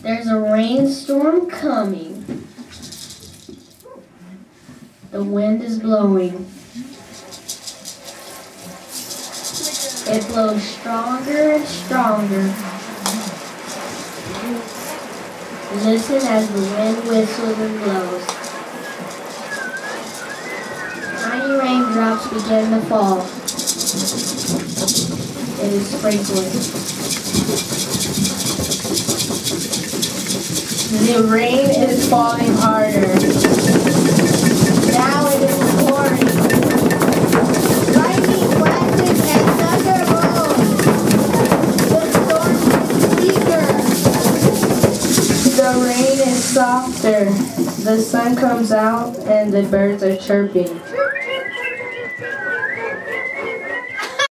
There's a rainstorm coming. The wind is blowing. It blows stronger and stronger. Listen as the wind whistles and blows. Tiny raindrops begin to fall. It is sprinkling. The rain is falling harder. Now it is pouring. Lightning flashes and thunder rolls. The storm is bigger. The rain is softer. The sun comes out and the birds are chirping.